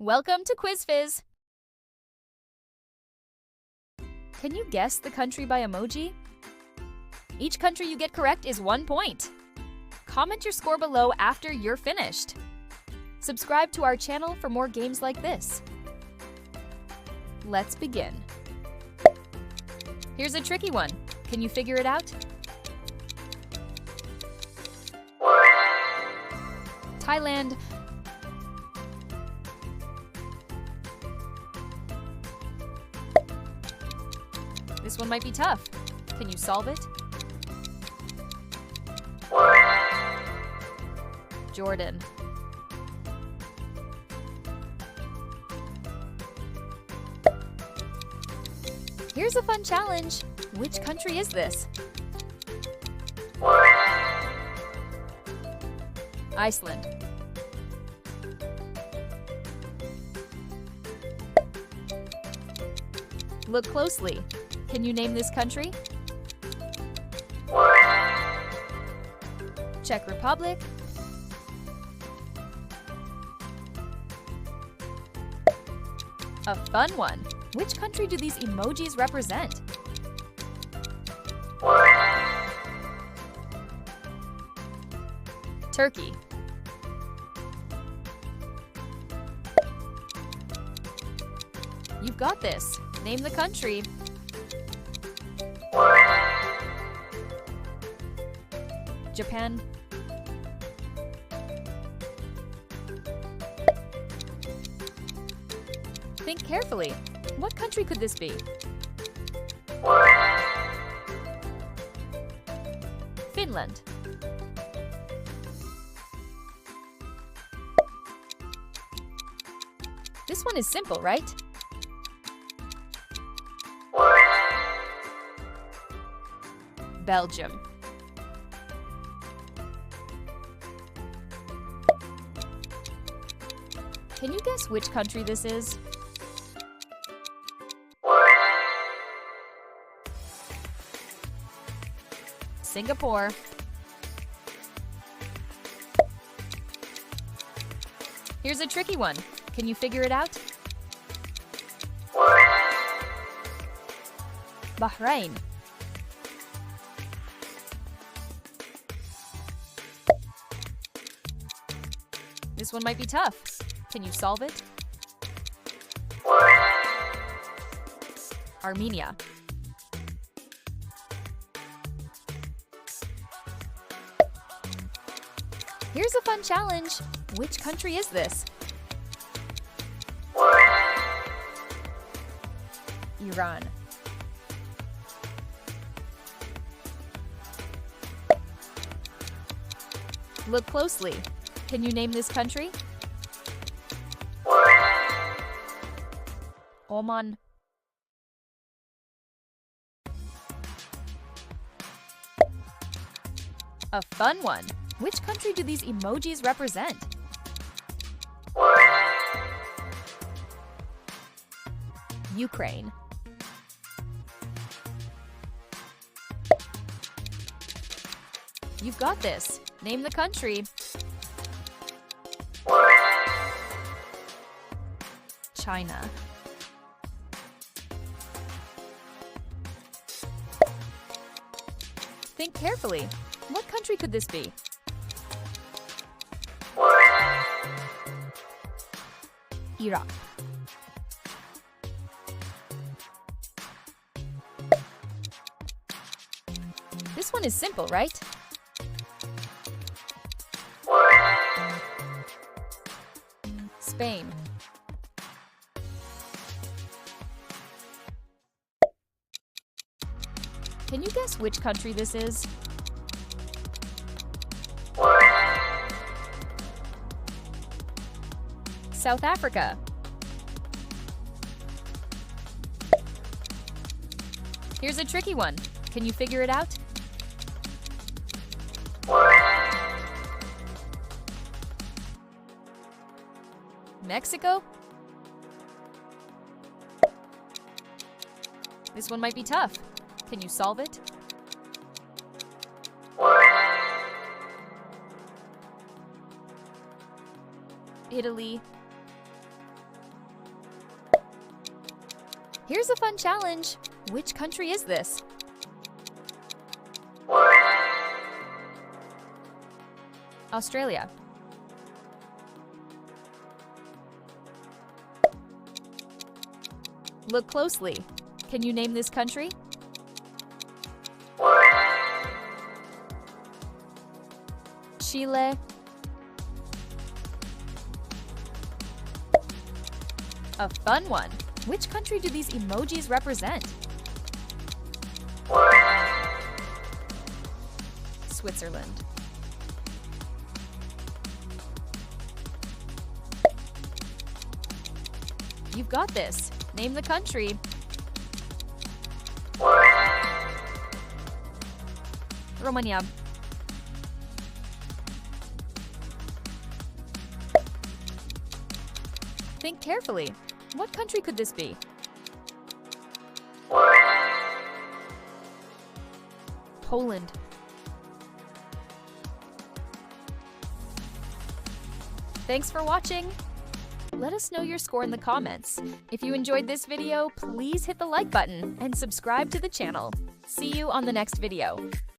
Welcome to Quiz Fizz! Can you guess the country by emoji? Each country you get correct is 1 point. Comment your score below after you're finished. Subscribe to our channel for more games like this. Let's begin. Here's a tricky one. Can you figure it out? Thailand. This one might be tough. Can you solve it? Jordan. Here's a fun challenge. Which country is this? Iceland. Look closely. Can you name this country? Czech Republic. A fun one. Which country do these emojis represent? Turkey. You've got this. Name the country. Japan. Think carefully. What country could this be? Finland. This one is simple, right? Belgium. Can you guess which country this is? Singapore. Here's a tricky one. Can you figure it out? Bahrain. This one might be tough. Can you solve it? Armenia. Here's a fun challenge. Which country is this? Iran. Look closely. Can you name this country? Oman. A fun one. Which country do these emojis represent? Ukraine. You've got this. Name the country. China. Think carefully. What country could this be? Iraq. This one is simple, right? Spain. Can you guess which country this is? South Africa. Here's a tricky one. Can you figure it out? Mexico? This one might be tough. Can you solve it? Italy. Here's a fun challenge. Which country is this? Australia. Look closely. Can you name this country? Chile. A fun one. Which country do these emojis represent? Switzerland. You've got this. Name the country. Romania. Think carefully. What country could this be? Poland. Thanks for watching. Let us know your score in the comments. If you enjoyed this video, please hit the like button and subscribe to the channel. See you on the next video.